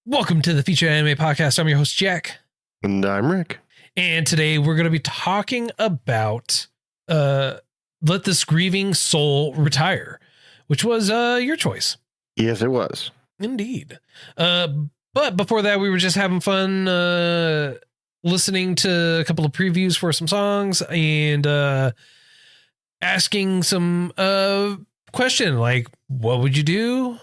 Welcome to the Featured Anime Podcast. I'm your host, Jack. And I'm Rick. And today we're going to be talking about Let This Grieving Soul Retire, which was your choice. Yes, it was. Indeed. But before that, we were just having fun listening to a couple of previews for some songs and asking some question like, what would you do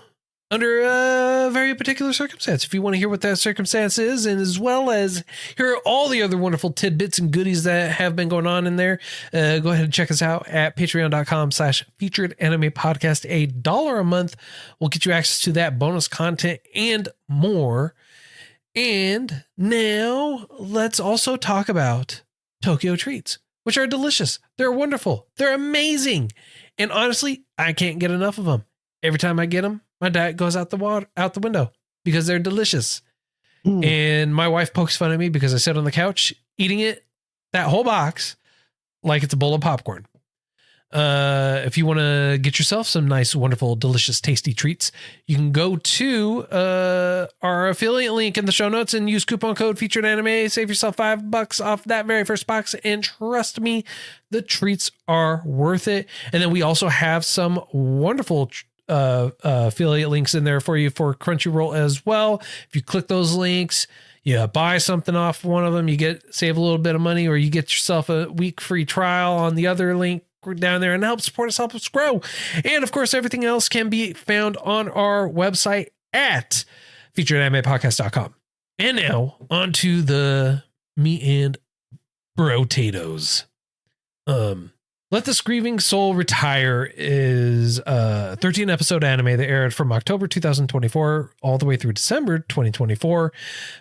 under a very particular circumstance? If you want to hear what that circumstance is, and as well as hear all the other wonderful tidbits and goodies that have been going on in there, go ahead and check us out at patreon.com/featured anime podcast. $1 a month will get you access to that bonus content and more. And now let's also talk about Tokyo treats, which are delicious. They're wonderful. They're amazing. And honestly, I can't get enough of them. Every time I get them, my diet goes out the window because they're delicious. And my wife pokes fun at me because I sit on the couch eating that whole box, like it's a bowl of popcorn. If you want to get yourself some nice, wonderful, delicious, tasty treats, you can go to our affiliate link in the show notes and use coupon code Featured Anime. Save yourself $5 off that very first box. And trust me, the treats are worth it. And then we also have some wonderful affiliate links in there for you for Crunchyroll as well. If you click those links, you buy something off one of them, you save a little bit of money, or you get yourself a week free trial on the other link down there, and help support us, help us grow. And of course, everything else can be found on our website at featuredanimepodcast.com. And now on to the me and brotatoes. Let This Grieving Soul Retire is a 13 episode anime that aired from October 2024 all the way through December 2024.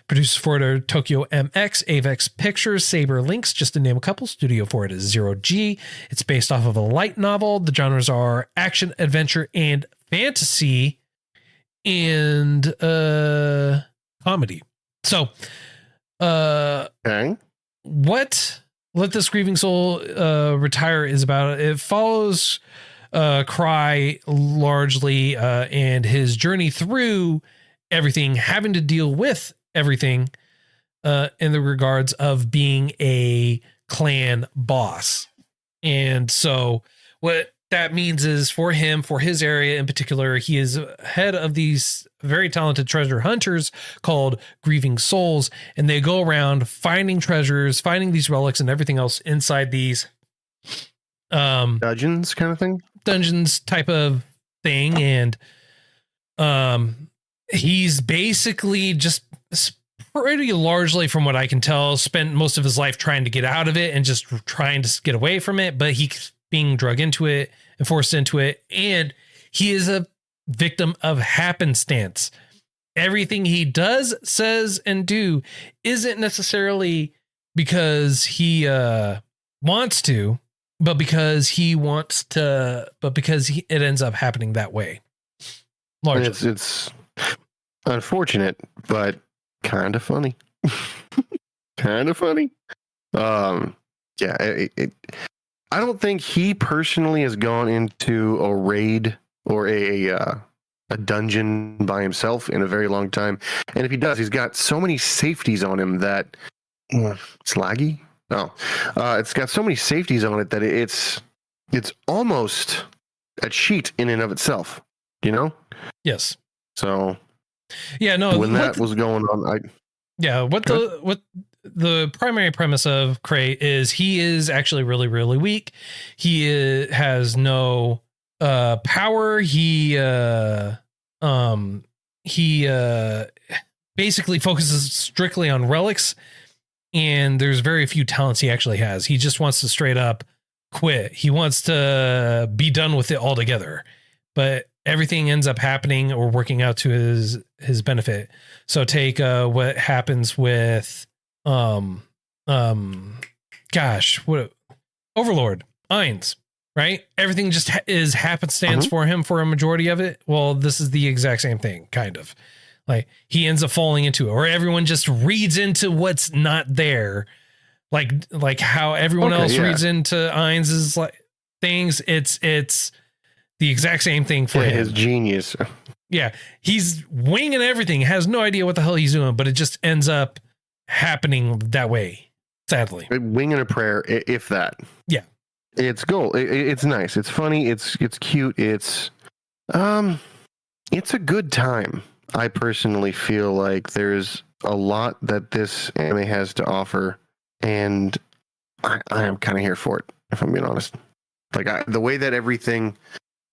Produced for it Tokyo MX, Avex Pictures, Saber Links, just to name a couple. Studio for it is 0G. It's based off of a light novel. The genres are action, adventure, and fantasy, and comedy. So, what Let This Grieving Soul Retire is about? It follows Cry largely and his journey through everything, having to deal with everything in the regards of being a clan boss. And so what that means is for him, for his area in particular, he is head of these very talented treasure hunters called Grieving Souls, and they go around finding treasures, finding these relics and everything else inside these dungeons kind of thing, dungeons type of thing. And he's basically just pretty largely, from what I can tell, spent most of his life trying to get out of it and just trying to get away from it, but he's being drug into it and forced into it. And he is a victim of happenstance. Everything he does, says, and do isn't necessarily because he wants to, but because he wants to, but because it ends up happening that way. Largely. It's unfortunate, but kind of funny. Kind of funny. Yeah, I don't think he personally has gone into a raid or a dungeon by himself in a very long time. And if he does, he's got so many safeties on him that it's laggy. It's got so many safeties on it that it's almost a cheat in and of itself, you know? Yes. So yeah, no, when that was going on, what the primary premise of Cray is he is actually really, really weak. He has no power. He basically focuses strictly on relics, and there's very few talents he actually has. He just wants to straight up quit. He wants to be done with it altogether, but everything ends up happening or working out to his benefit. So take what happens with Overlord Ainz, right? Everything just is happenstance for him for a majority of it. Well, this is the exact same thing, kind of. Like he ends up falling into it, or everyone just reads into what's not there, like how everyone else reads into Ainz's like things. It's the exact same thing for him. His genius. Yeah, he's winging everything, has no idea what the hell he's doing, but it just ends up happening that way, sadly. Winging a prayer, if that. Yeah. It's gold. It's nice. It's funny. It's cute. It's a good time. I personally feel like there's a lot that this anime has to offer, and I am kind of here for it, if I'm being honest. Like the way that everything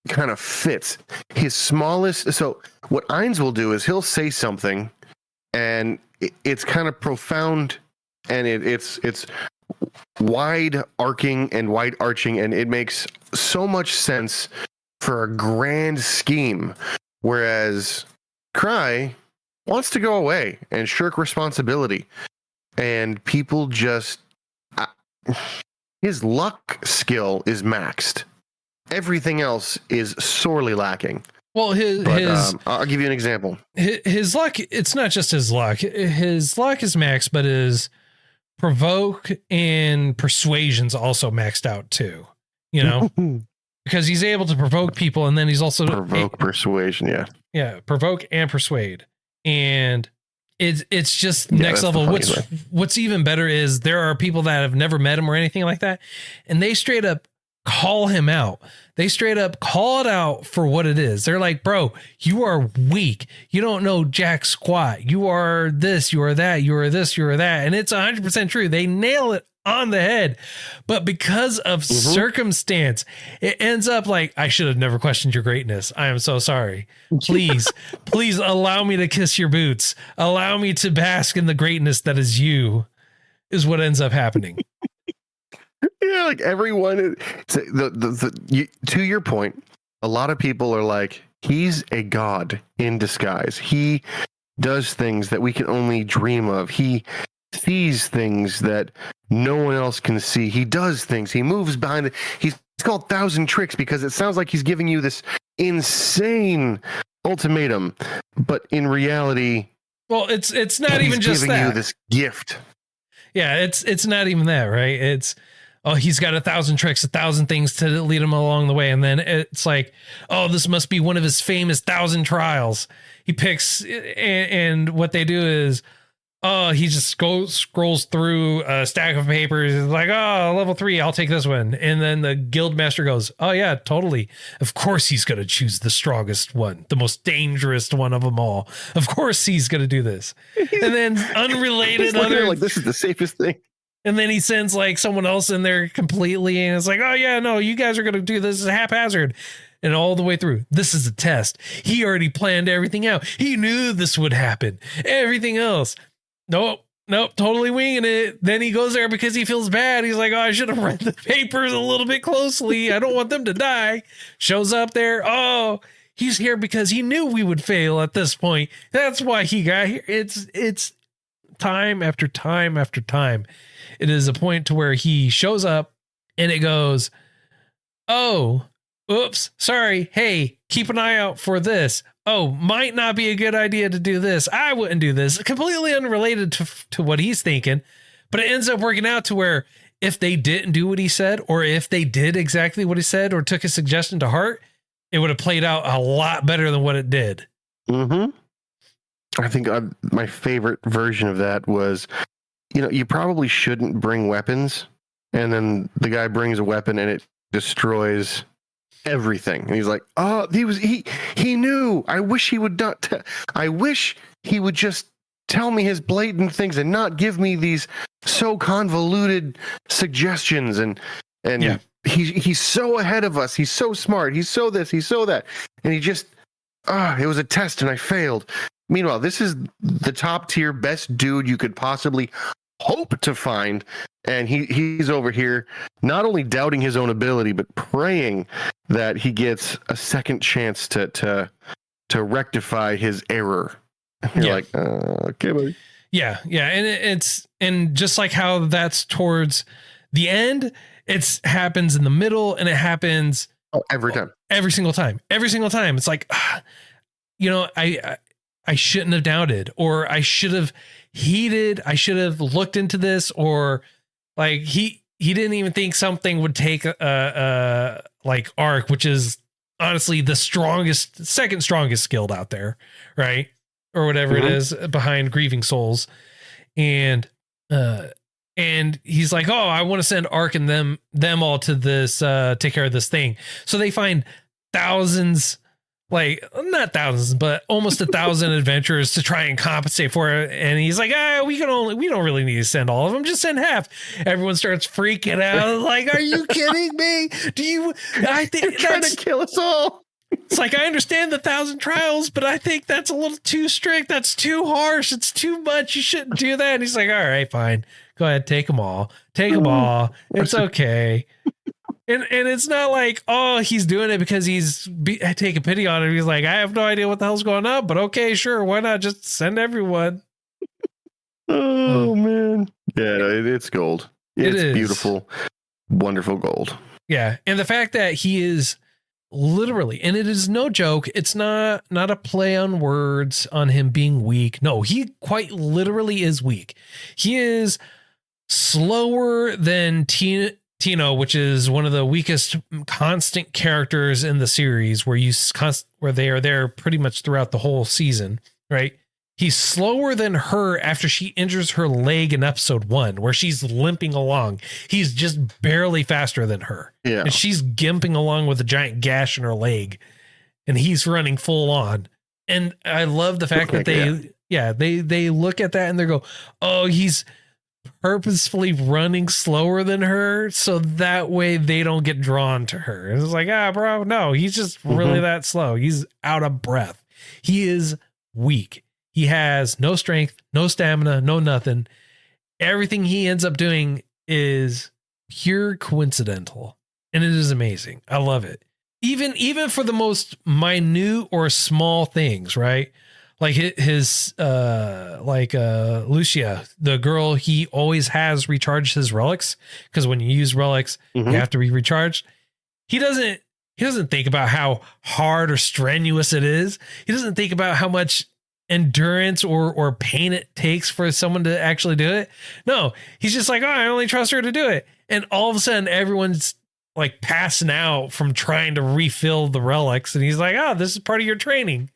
kind of fits. His smallest. So what Ainz will do is he'll say something, and it's kind of profound, and it's wide arcing and wide arching, and it makes so much sense for a grand scheme. Whereas Cry wants to go away and shirk responsibility, and people just his luck skill is maxed. Everything else is sorely lacking. Well, I'll give you an example. His luck, it's not just his luck. His luck is maxed, but his provoke and persuasion's also maxed out too. You know, because he's able to provoke people, and then he's also persuasion. Yeah, provoke and persuade, and it's just next level. What's even better is there are people that have never met him or anything like that, and they straight up call him out. They straight up call it out for what it is. They're like, bro, you are weak. You don't know jack squat. You are this, you are that, you are this, you are that. And it's 100% true. They nail it on the head. But because of circumstance, it ends up like, I should have never questioned your greatness. I am so sorry. Please, please allow me to kiss your boots. Allow me to bask in the greatness that is you, is what ends up happening. Yeah, like everyone, to your point, a lot of people are like, he's a god in disguise. He does things that we can only dream of. He sees things that no one else can see. He does things. He moves behind it. He's called 1,000 Tricks because it sounds like he's giving you this insane ultimatum, but in reality, well, it's not even just giving that. you this gift. Yeah, it's not even that, right? It's, oh, he's got 1,000 tricks, 1,000 things to lead him along the way. And then it's like, oh, this must be one of his famous 1,000 trials. He picks, and what they do is, oh, he just scrolls through a stack of papers. He's like, oh, level 3, I'll take this one. And then the guild master goes, oh yeah, totally. Of course he's going to choose the strongest one, the most dangerous one of them all. Of course he's going to do this. And then unrelated other, like, this is the safest thing. And then he sends like someone else in there completely, and it's like, oh yeah, no, you guys are going to do this haphazard. And all the way through, this is a test. He already planned everything out. He knew this would happen. Everything else, nope, totally winging it. Then he goes there because he feels bad. He's like, oh, I should have read the papers a little bit closely. I don't want them to die. Shows up there. Oh, he's here because he knew we would fail at this point. That's why he got here. It's time after time after time. It is a point to where he shows up and it goes, oh, oops, sorry. Hey, keep an eye out for this. Oh, might not be a good idea to do this. I wouldn't do this. Completely unrelated to what he's thinking. But it ends up working out to where if they didn't do what he said, or if they did exactly what he said, or took his suggestion to heart, it would have played out a lot better than what it did. Mm-hmm. I think my favorite version of that was, you probably shouldn't bring weapons. And then the guy brings a weapon and it destroys everything. And he's like, oh, he knew. I wish he would not. I wish he would just tell me his blatant things and not give me these so convoluted suggestions. And yeah. He's so ahead of us. He's so smart. He's so this, he's so that. And he just, it was a test and I failed. Meanwhile, this is the top tier best dude you could possibly hope to find, and he's over here not only doubting his own ability but praying that he gets a second chance to rectify his error. You're like, okay, buddy. Yeah, and it's just like how that's towards the end, it happens in the middle, and it happens every single time. It's like, I shouldn't have doubted, or I should have heeded. I should have looked into this, or like he didn't even think something would take like arc, which is honestly the second strongest guild out there, right? Or whatever it is behind Grieving Souls. And he's like, oh, I want to send Ark and them all to this, take care of this thing. So they find thousands, like not thousands, but almost 1,000 adventurers to try and compensate for it. And he's like, we don't really need to send all of them. Just send half. Everyone starts freaking out. Like, are you kidding me? I think they're trying to kill us all. It's like, I understand the 1,000 trials, but I think that's a little too strict. That's too harsh. It's too much. You shouldn't do that. And he's like, all right, fine. Go ahead. Take them all. Take them all. It's okay. And it's not like, oh, he's doing it because he's taking pity on it. He's like, I have no idea what the hell's going on, but okay, sure. Why not just send everyone? Oh, man. Yeah, it's gold. It's beautiful, wonderful gold. Yeah. And the fact that he is literally, and it is no joke, it's not a play on words on him being weak. No, he quite literally is weak. He is slower than Tino, which is one of the weakest constant characters in the series, where they are there pretty much throughout the whole season, right? He's slower than her after she injures her leg in episode 1, where she's limping along. He's just barely faster than her. Yeah. And she's gimping along with a giant gash in her leg, and he's running full on. And I love the fact that they look at that and they go, oh, he's purposefully running slower than her so that way they don't get drawn to her. And it's like, bro, no, he's just really that slow. He's out of breath. He is weak. He has no strength, no stamina, no nothing. Everything he ends up doing is pure coincidental, and it is amazing. I love it. Even for the most minute or small things, right? Like his Lucia, the girl he always has recharged his relics, because when you use relics, you have to be recharged. He doesn't think about how hard or strenuous it is. He doesn't think about how much endurance or pain it takes for someone to actually do it. No, he's just like, oh, I only trust her to do it. And all of a sudden everyone's like passing out from trying to refill the relics. And he's like, oh, this is part of your training.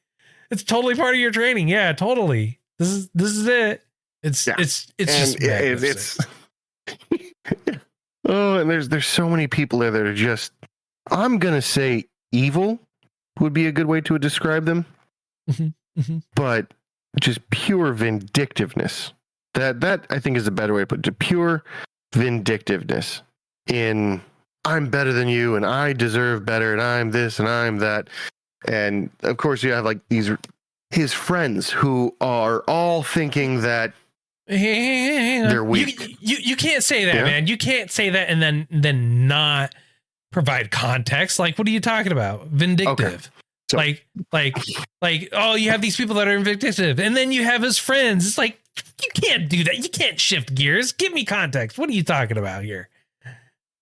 It's totally part of your training. Yeah, totally. This is it. It's just oh, and there's so many people there that are just, I'm going to say evil would be a good way to describe them. But just pure vindictiveness. That I think is a better way to put it. Pure vindictiveness in, I'm better than you and I deserve better and I'm this and I'm that. And of course you have like his friends who are all thinking that they're weak. You can't say that, man. You can't say that and then not provide context. Like, what are you talking about? Vindictive. Okay. So, like, oh, you have these people that are vindictive, and then you have his friends. It's like, you can't do that. You can't shift gears. Give me context. What are you talking about here?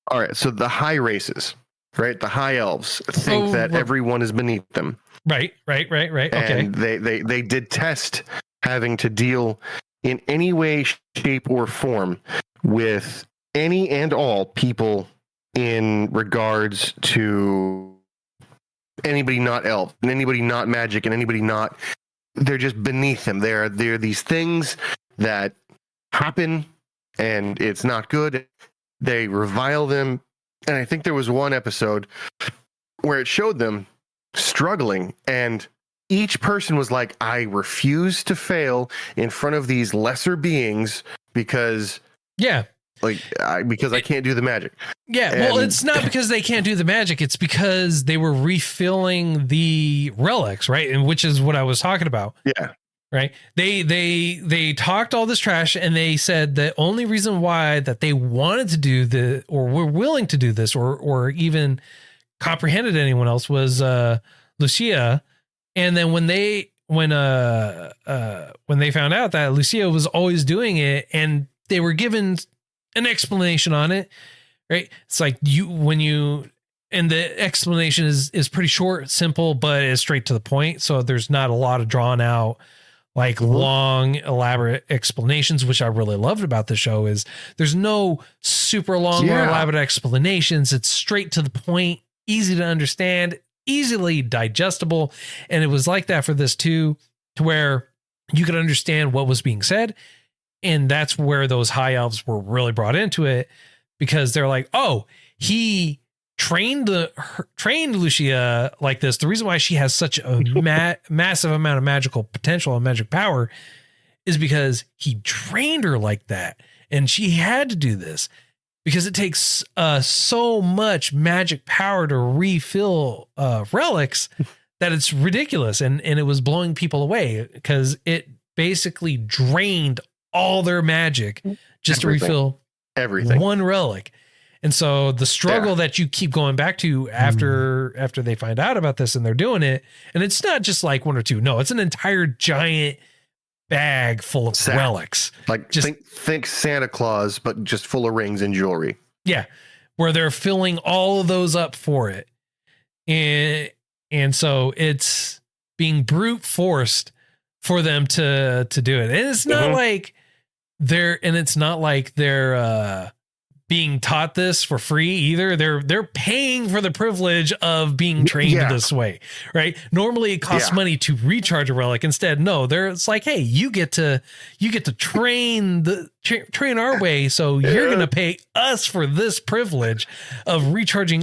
All right. So the high races, right? The high elves think that everyone is beneath them. Right. Okay. And they detest having to deal in any way, shape, or form with any and all people in regards to anybody not elf and anybody not magic and anybody not, they're just beneath them. They're these things that happen and it's not good. They revile them. And I think there was one episode where it showed them struggling, and each person was like, I refuse to fail in front of these lesser beings because I can't do the magic. Yeah, well, it's not because they can't do the magic. It's because they were refilling the relics, right? And which is what I was talking about. Yeah. Right. They talked all this trash, and they said the only reason why that they wanted to do or were willing to do this or even comprehended anyone else was Lucia. And then when they found out that Lucia was always doing it, and they were given an explanation on it, right? It's like and the explanation is pretty short, simple, but it's straight to the point. So there's not a lot of drawn out, like long, elaborate explanations, which I really loved about the show. Is there's no super long or elaborate explanations. It's straight to the point, easy to understand. easily digestible. And it was like that for this too, to where you could understand what was being said. And that's where those high elves were really brought into it, because they're like, oh, he trained Lucia like this. The reason why she has such a massive amount of magical potential and magic power is because he trained her like that. And she had to do this because it takes so much magic power to refill relics that it's ridiculous. And it was blowing people away because it basically drained all their magic just to refill everything, one relic. And so the struggle that you keep going back to after they find out about this and they're doing it, and it's not just like one or two. No, it's an entire giant bag full of relics. Like just think Santa Claus, but just full of rings and jewelry. Yeah. Where they're filling all of those up for it. And so it's being brute forced for them to do it. And it's not like they're being taught this for free either. They're paying for the privilege of being trained this way, right? Normally it costs money to recharge a relic. Instead, no, it's like, hey, you get to train train our way. So you're going to pay us for this privilege of recharging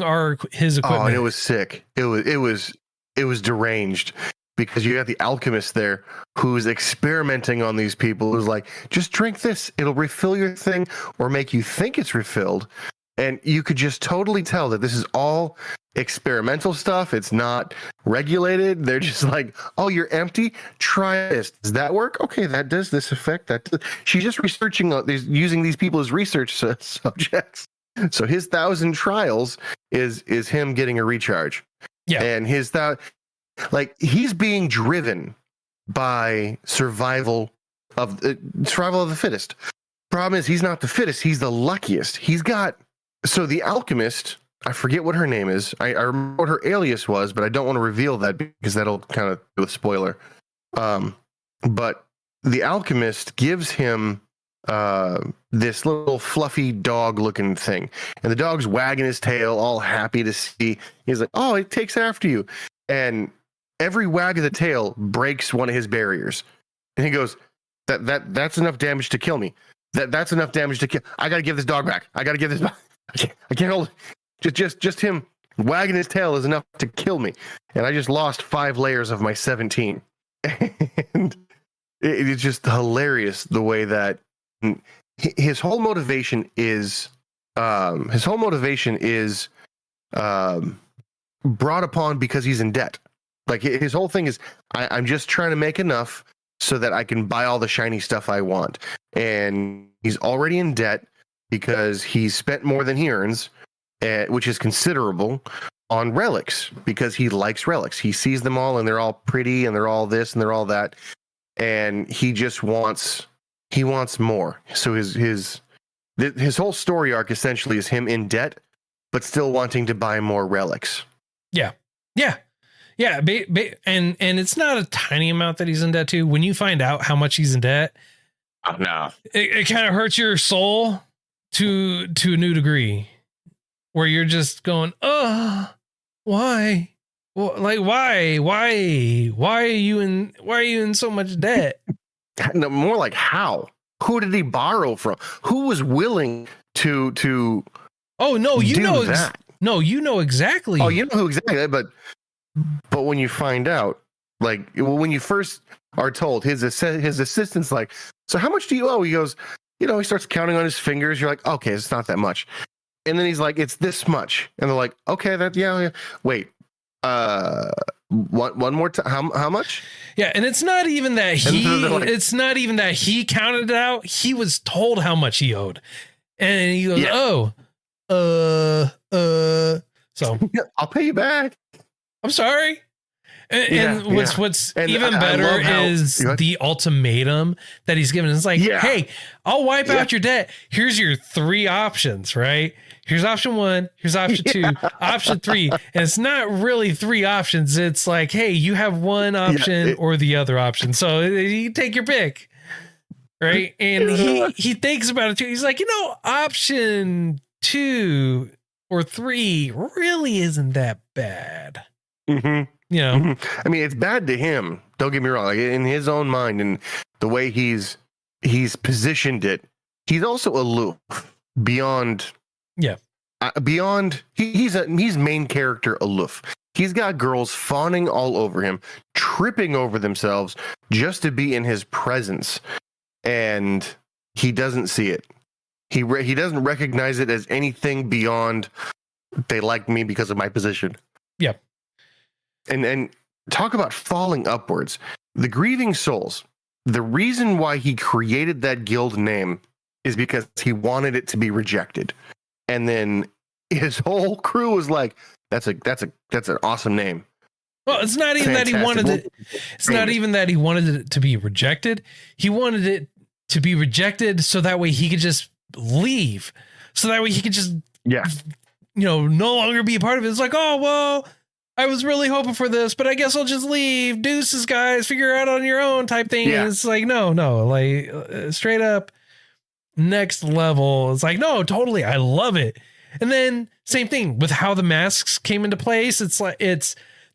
his equipment. Oh, and it was sick. It was deranged. Because you got the alchemist there who's experimenting on these people, who's like, just drink this. It'll refill your thing or make you think it's refilled. And you could just totally tell that this is all experimental stuff. It's not regulated. They're just like, oh, you're empty. Try this. Does that work? Okay, that does this effect. She's just researching using these people as research subjects. So his 1,000 trials is him getting a recharge. Yeah. And he's being driven by survival of the fittest. Problem is, he's not the fittest. He's the luckiest. So the alchemist, I forget what her name is. I remember what her alias was, but I don't want to reveal that because that'll kind of do a spoiler. But the alchemist gives him this little fluffy dog looking thing. And the dog's wagging his tail, all happy to see. He's like, oh, it takes after you. And every wag of the tail breaks one of his barriers. And he goes, that's enough damage to kill me. That's enough damage to kill. I got to give this dog back. I got to give this back. I can't hold it. Just him wagging his tail is enough to kill me. And I just lost 5 layers of my 17. And it's just hilarious the way that his whole motivation is brought upon because he's in debt. Like his whole thing is, I'm just trying to make enough so that I can buy all the shiny stuff I want. And he's already in debt because he's spent more than he earns, which is considerable, on relics because he likes relics. He sees them all and they're all pretty and they're all this and they're all that. And he just wants more. So his whole story arc essentially is him in debt, but still wanting to buy more relics. Yeah. Yeah. Yeah, and it's not a tiny amount that he's in debt to. When you find out how much he's in debt, oh no, it kind of hurts your soul to a new degree, where you're just going, oh, why? Well, like why are you in so much debt? No, more like how? Who did he borrow from? Who was willing to? Oh no, you know that. No, you know exactly. Oh, you know who exactly, but when you find out, like when you first are told, his assistant's like, so how much do you owe? He goes, he starts counting on his fingers. You're like, okay, it's not that much. And then he's like, it's this much. And they're like, okay, yeah. Wait, one more time. How much? Yeah. And it's not even that it's not even that he counted it out. He was told how much he owed. And he goes, so I'll pay you back. I'm sorry. And what's even better is the ultimatum that he's given. It's like, hey, I'll wipe out your debt. Here's your 3 options, right? Here's option 1. Here's option 2, option 3. And it's not really 3 options. It's like, hey, you have one option or the other option. So you take your pick, right? And he thinks about it too. He's like, option 2 or 3 really isn't that bad. You know, I mean, it's bad to him. Don't get me wrong. Like in his own mind and the way he's positioned it, he's also aloof beyond. Yeah. Beyond, he's main character aloof. He's got girls fawning all over him, tripping over themselves just to be in his presence, and he doesn't see it. He doesn't recognize it as anything beyond they like me because of my position. Yeah. And talk about falling upwards. The Grieving Souls. The reason why he created that guild name is because he wanted it to be rejected. And then his whole crew was like, that's an awesome name. Well, it's not even that he wanted it. It's not even that he wanted it to be rejected. He wanted it to be rejected so that way he could just leave. So that way he could just, no longer be a part of it. It's like, oh, well, I was really hoping for this, but I guess I'll just leave. Deuces, guys, figure it out on your own type thing. Yeah. And it's like, no, like straight up next level. It's like, no, totally. I love it. And then same thing with how the masks came into place. It's like,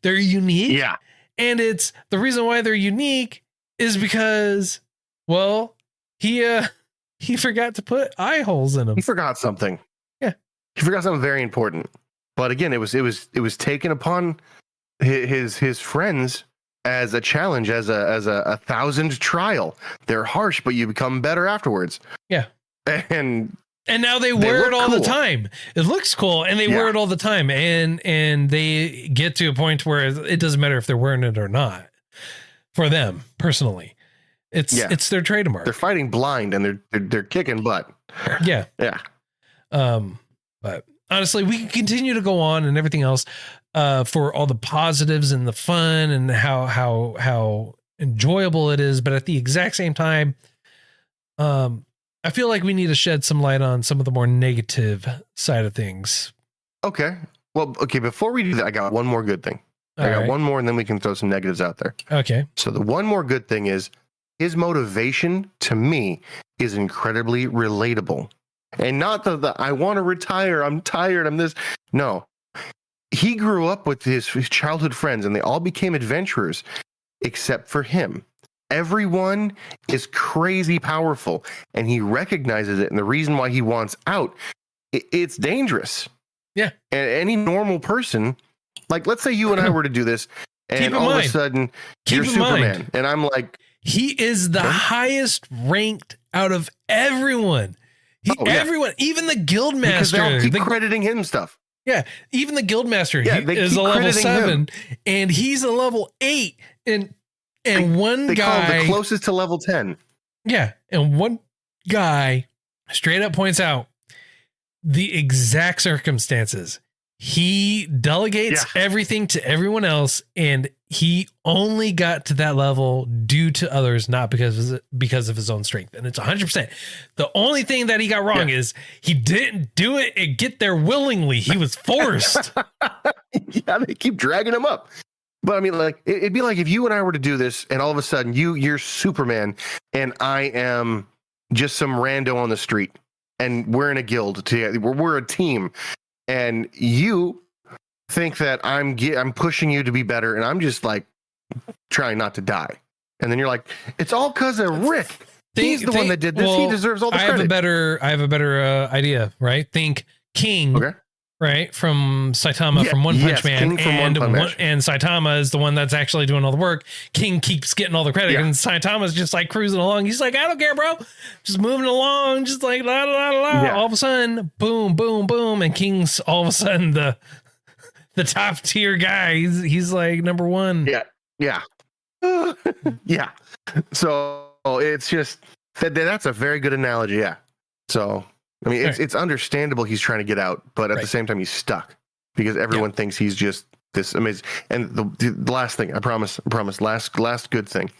they're unique. Yeah. And it's the reason why they're unique is because, well, he forgot to put eye holes in them. He forgot something. Yeah. He forgot something very important. But again, it was taken upon his friends as a challenge, as a 1,000 trial. They're harsh, but you become better afterwards. Yeah. And now they wear it all the time. It looks cool, and they wear it all the time. And they get to a point where it doesn't matter if they're wearing it or not. For them personally, it's their trademark. They're fighting blind, and they're kicking butt. Yeah. Yeah. But honestly, we can continue to go on and everything else for all the positives and the fun and how enjoyable it is. But at the exact same time, I feel like we need to shed some light on some of the more negative side of things. Okay. Well, okay. Before we do that, I got one more good thing. I got one more, and then we can throw some negatives out there. Okay. So the one more good thing is his motivation to me is incredibly relatable. And not the I want to retire, I'm tired, I'm this. No. He grew up with his childhood friends, and they all became adventurers, except for him. Everyone is crazy powerful, and he recognizes it. And the reason why he wants out, it's dangerous. Yeah. And any normal person, like let's say you and I were to do this, and all of a sudden you're Superman, and I'm like, he is the highest ranked out of everyone. Everyone, even the guild master, because they'll keep crediting him stuff. Yeah, even the guild master is a level 7, and he's a level 8, and one they guy call him the closest to level 10. Yeah, and one guy straight up points out the exact circumstances. He delegates everything to everyone else, and he only got to that level due to others, not because of his own strength. And it's 100%. The only thing that he got wrong is he didn't do it and get there willingly. He was forced. They keep dragging him up. But I mean, like, it'd be like if you and I were to do this, and all of a sudden you're Superman, and I am just some rando on the street, and we're in a guild together. We're a team. And you think that I'm pushing you to be better, and I'm just like trying not to die. And then you're like, it's all because of Rick. He's the one that did this. Well, he deserves all the credit. I have a better idea, right? Think King, right, from Saitama from One Punch Man, and Saitama is the one that's actually doing all the work. King keeps getting all the credit, and Saitama's just like cruising along. He's like, I don't care, bro, just moving along, just like la la la la. Yeah. All of a sudden, boom, boom, boom, and King's all of a sudden the top tier guy. He's like number 1. Yeah. Yeah. So it's just that's a very good analogy. Yeah. So. I mean, it's understandable he's trying to get out, but at the same time, he's stuck because everyone thinks he's just this amazing. And the last thing, I promise, last good thing.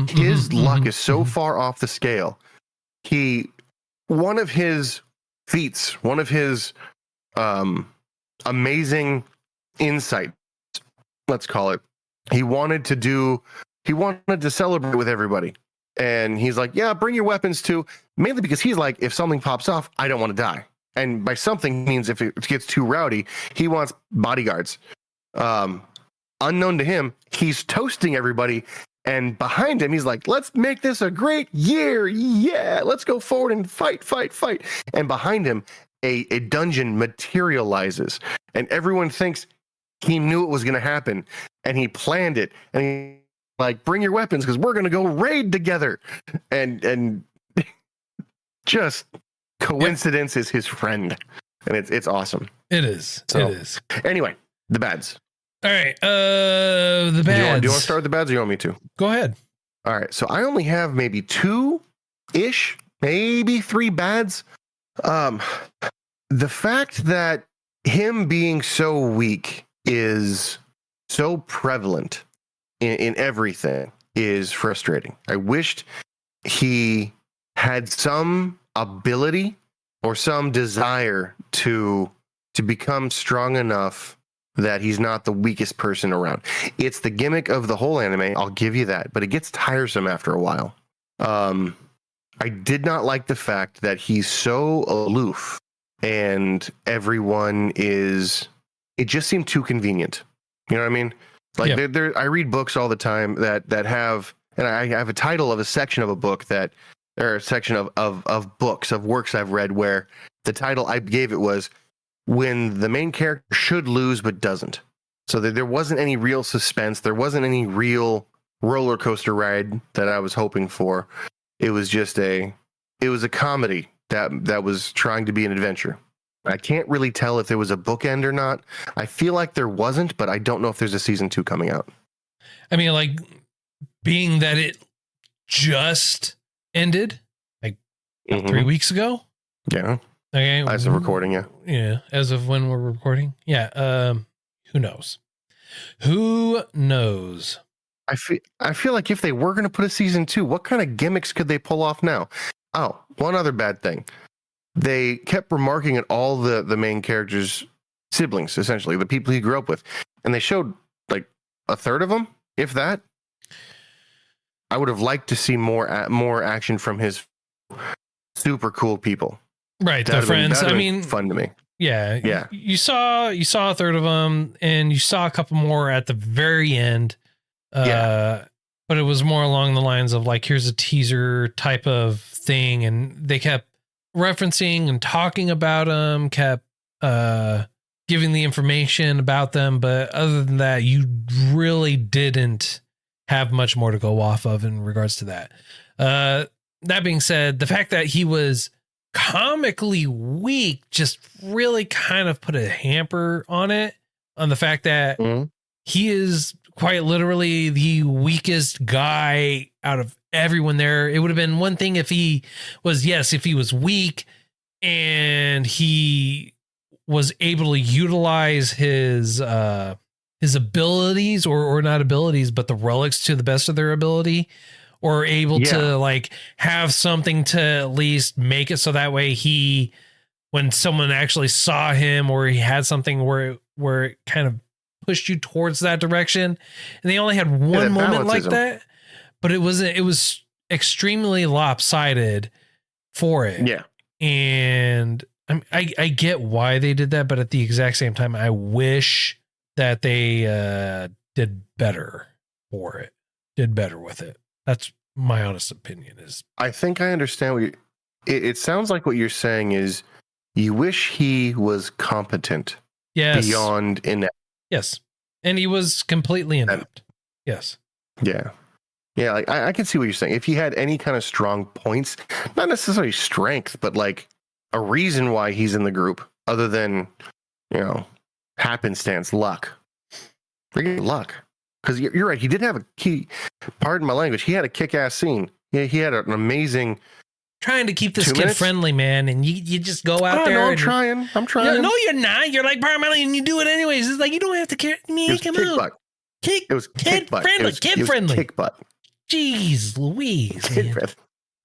His luck is so far off the scale. One of his feats, one of his amazing insights, let's call it, he wanted to celebrate with everybody. And he's like, yeah, bring your weapons too. Mainly because he's like, if something pops off, I don't want to die. And by something means if it gets too rowdy, he wants bodyguards. unknown to him, he's toasting everybody. And behind him, he's like, let's make this a great year. Yeah, let's go forward and fight. And behind him, a dungeon materializes. And everyone thinks he knew it was going to happen. And he planned it. And he like, bring your weapons because we're going to go raid together. And just coincidence is his friend. And it's awesome. It is. So, it is. Anyway, the bads. All right. The bads. Do you want to start with the bads or you want me to? Go ahead. All right. So I only have maybe 2-ish, maybe 3 bads. The fact that him being so weak is so prevalent in everything is frustrating. I wished he had some ability or some desire to become strong enough that he's not the weakest person around. It's the gimmick of the whole anime, I'll give you that, but it gets tiresome after a while. I did not like the fact that he's so aloof and everyone it just seemed too convenient. You know what I mean? Like I read books all the time that have, and I have a title of a section of a book or a section of books, of works I've read where the title I gave it was when the main character should lose but doesn't. So there wasn't any real suspense. There wasn't any real roller coaster ride that I was hoping for. It was just a comedy that was trying to be an adventure. I can't really tell if there was a bookend or not. I feel like there wasn't, but I don't know if there's a season 2 coming out. I mean, like, being that it just ended like 3 weeks ago. Yeah. Okay. As of recording, yeah. Yeah. As of when we're recording. Yeah. Who knows? Who knows? I feel like if they were going to put a season 2, what kind of gimmicks could they pull off now? Oh, one other bad thing. They kept remarking at all the main characters' siblings, essentially, the people he grew up with. And they showed like a third of them, if that. I would have liked to see more action from his super cool people. Right, the friends. I mean, fun to me. Yeah, yeah. You saw a third of them, and you saw a couple more at the very end. But it was more along the lines of like, here's a teaser type of thing, and they kept referencing and talking about them, kept giving the information about them, but other than that, you really didn't have much more to go off of in regards to that. That being said, the fact that he was comically weak just really kind of put a hamper on it, on the fact that he is quite literally the weakest guy out of everyone there. It would have been one thing if he was weak and he was able to utilize his abilities or not abilities, but the relics to the best of their ability, or able to like have something to at least make it so that way when someone actually saw him, or he had something where it kind of pushed you towards that direction. And they only had one moment like that, but it was extremely lopsided for it. Yeah. And I get why they did that, but at the exact same time, I wish that they did better for it, did better with it. That's my honest opinion. I think I understand what it sounds like what you're saying is you wish he was competent. Yes. Beyond inept. Yes. And he was completely inept. Yes. Yeah. Yeah. Like I can see what you're saying. If he had any kind of strong points, not necessarily strength, but like a reason why he's in the group other than, happenstance, luck. Forget luck. Because you're right. He did have pardon my language, he had a kick-ass scene. Yeah, he had an amazing... Trying to keep this kid friendly, man, and you just go out there. I'm trying. No, you're not. You're like paramedic, and you do it anyways. It's like you don't have to care. Make him out. It was kid friendly. Kid friendly. Kick butt. Jeez, Louise.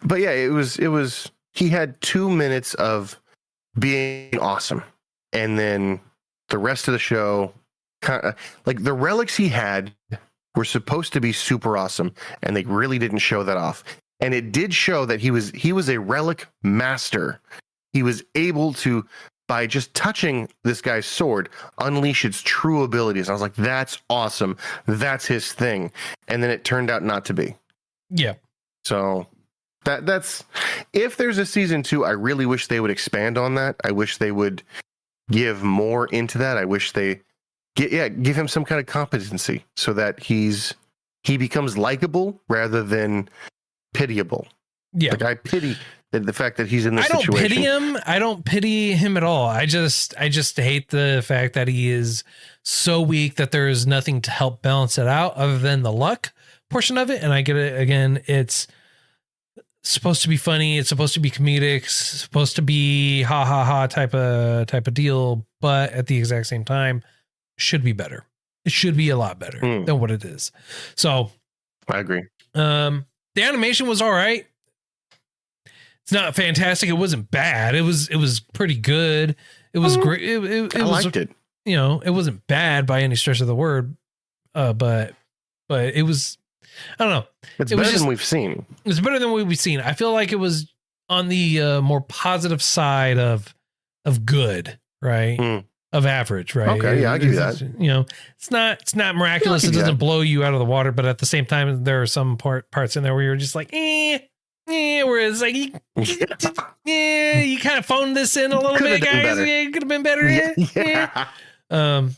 But yeah, it was. He had 2 minutes of being awesome, and then the rest of the show, kind of like the relics he had were supposed to be super awesome, and they really didn't show that off. And it did show that he was a relic master. He was able to by just touching this guy's sword, unleash its true abilities. I was like, that's awesome. That's his thing. And then it turned out not to be. Yeah. So that's if there's a season 2, I really wish they would expand on that. I wish they would give more into that. I wish they give him some kind of competency so that he becomes likable rather than pitiable. Yeah. Like I pity the fact that he's in this situation. I don't pity him. I don't pity him at all. I just hate the fact that he is so weak that there is nothing to help balance it out other than the luck portion of it. And I get it. Again, it's supposed to be funny. It's supposed to be comedic. It's supposed to be ha ha ha type of deal. But at the exact same time, should be better. It should be a lot better than what it is. So I agree. The animation was all right. It's not fantastic. It wasn't bad. It was pretty good. It was great. It I liked it. You know, it wasn't bad by any stretch of the word. But it was, I don't know. It's better than we've seen. It's better than what we've seen. I feel like it was on the more positive side of good, right? Of average, right? Okay, yeah, I give you that. You know, it's not miraculous. It doesn't blow you out of the water, but at the same time, there are some parts in there where you're just like, where it's like, you kind of phoned this in a little bit, guys. It could have been better. Yeah.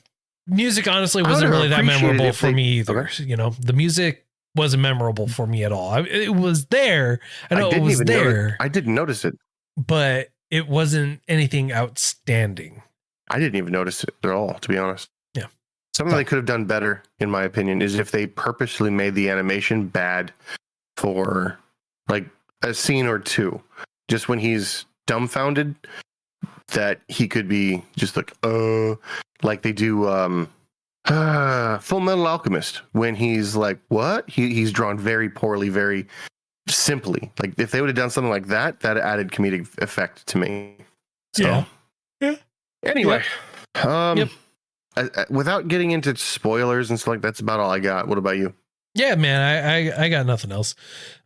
Music honestly wasn't really that memorable for me either. Okay. You know, the music wasn't memorable for me at all. It was there. I know it was there. I didn't notice it, but it wasn't anything outstanding. I didn't even notice it at all, to be honest. Yeah. Something they could have done better, in my opinion, is if they purposely made the animation bad for like a scene or two. Just when he's dumbfounded, that he could be just like they do Full Metal Alchemist, when he's like, what? He's drawn very poorly, very simply. Like if they would have done something like that, that added comedic effect to me. So, yeah. Anyway, without getting into spoilers and stuff like that's about all I got. What about you? Yeah, man, I got nothing else.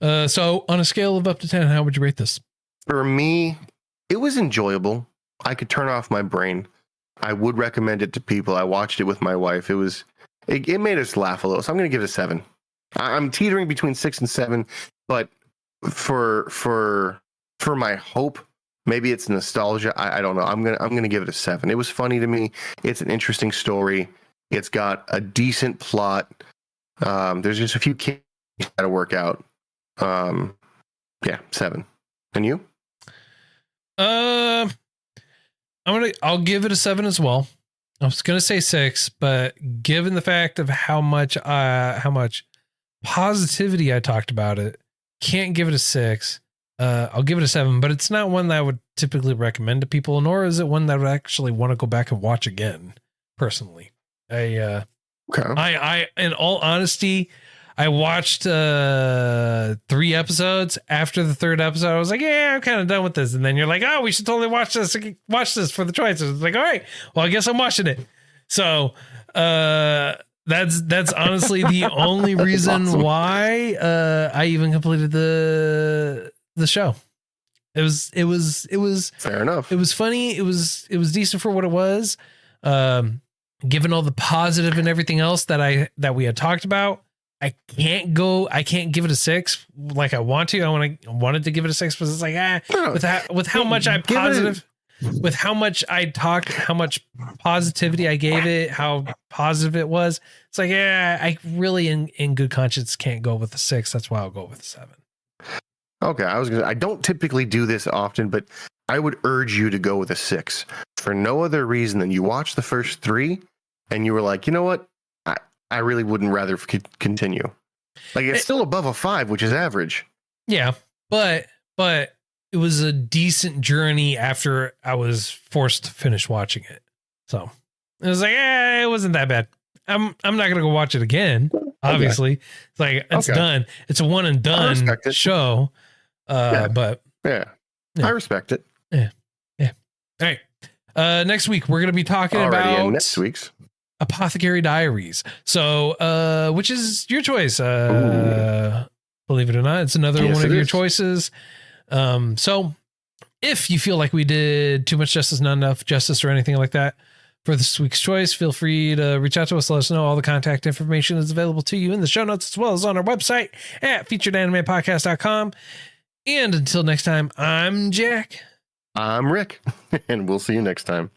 So on a scale of up to 10, how would you rate this? For me, it was enjoyable. I could turn off my brain. I would recommend it to people. I watched it with my wife. It made us laugh a little. So I'm going to give it a 7. I'm teetering between 6 and 7, but for my hope, maybe it's nostalgia. I don't know. I'm gonna give it a 7. It was funny to me. It's an interesting story. It's got a decent plot. There's just a few kinks got to work out. 7. And you? I'll give it a 7 as well. I was gonna say 6, but given the fact of how much positivity I talked about it, can't give it a 6. I'll give it a 7, but it's not one that I would typically recommend to people, nor is it one that I would actually want to go back and watch again. Personally, I in all honesty, I watched 3 episodes. After the 3rd episode, I was like, yeah, I'm kind of done with this. And then you're like, oh, we should totally watch this for the choices. It's like, all right, well, I guess I'm watching it. So, that's honestly the only reason awesome. Why I even completed the show. It was fair enough. It was funny. It was decent for what it was. Given all the positive and everything else that we had talked about, I can't give it a 6 like I want to. I wanted to give it a 6, but it's like, with how much I talked, how much positivity I gave it, how positive it was. It's like, I really in good conscience can't go with a 6. That's why I'll go with a 7. Okay, I don't typically do this often, but I would urge you to go with a 6 for no other reason than you watched the first 3 and you were like, you know what? I really wouldn't rather continue. Like it's still above a 5, which is average. Yeah, but it was a decent journey after I was forced to finish watching it. So it was like, it wasn't that bad. I'm not gonna go watch it again. Obviously, it's like it's done. It's a one and done show. But yeah, I respect it. Yeah. All right. Next week we're gonna be talking about next week's Apothecary Diaries. So, which is your choice? Believe it or not, it's another one of your choices. So If you feel like we did too much justice, not enough justice, or anything like that for this week's choice, feel free to reach out to us. Let us know. All the contact information is available to you in the show notes, as well as on our website at featuredanimepodcast.com. And until next time, I'm Jack. I'm Rick, and we'll see you next time.